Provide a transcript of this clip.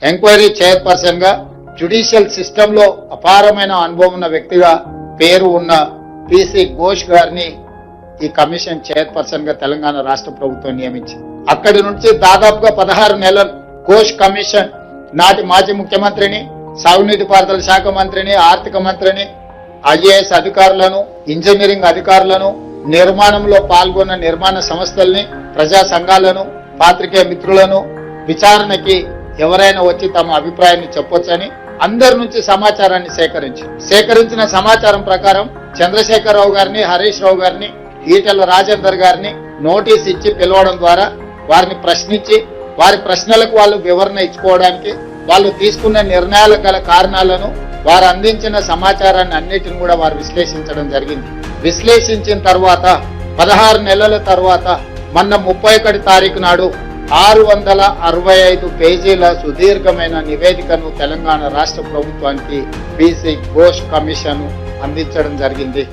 Enquiry chairperson గా judicial system లో అపారమైన అనుభవం ఉన్న వ్యక్తిగా పేరు ఉన్న పిసి ఘోష్ గారిని ఈ కమిషన్ చైర్పర్సన్ గా తెలంగాణ రాష్ట్ర ప్రభుత్వం నియమించింది. అక్కడి నుంచి దాదాపుగా 16 నెలలు ఘోష్ కమిషన్ నాటి మాజీ ముఖ్యమంత్రిని, సాగునీటి పారుదల శాఖ మంత్రిని, ఆర్థిక మంత్రిని, ఐఏఎస్ అధికారులను, ఇంజనీరింగ్ అధికారులను, నిర్మాణంలో పాల్గొన్న నిర్మాణ సంస్థల్ని, ప్రజా సంఘాలను, పాత్రికేయ మిత్రులను విచారణకి ఎవరైనా వచ్చి తమ అభిప్రాయాన్ని చెప్పొచ్చని అందరి నుంచి సమాచారాన్ని సేకరించిన సమాచారం ప్రకారం చంద్రశేఖరరావు గారిని, హరీష్ రావు గారిని, ఈటెల రాజేందర్ గారిని నోటీస్ ఇచ్చి పిలవడం ద్వారా వారిని ప్రశ్నించి వారి ప్రశ్నలకు వాళ్ళు వివరణ ఇచ్చుకోవడానికి, వాళ్ళు తీసుకున్న నిర్ణయాలకు గల కారణాలను, వారు అందించిన సమాచారాన్ని అన్నిటిని కూడా వారు విశ్లేషించడం జరిగింది. విశ్లేషించిన తర్వాత 16 నెలల తర్వాత మొన్న 31 తారీఖు నాడు 665 పేజీల సుదీర్ఘమైన నివేదికను తెలంగాణ రాష్ట్ర ప్రభుత్వానికి పిసి ఘోష్ కమిషన్ అందించడం జరిగింది.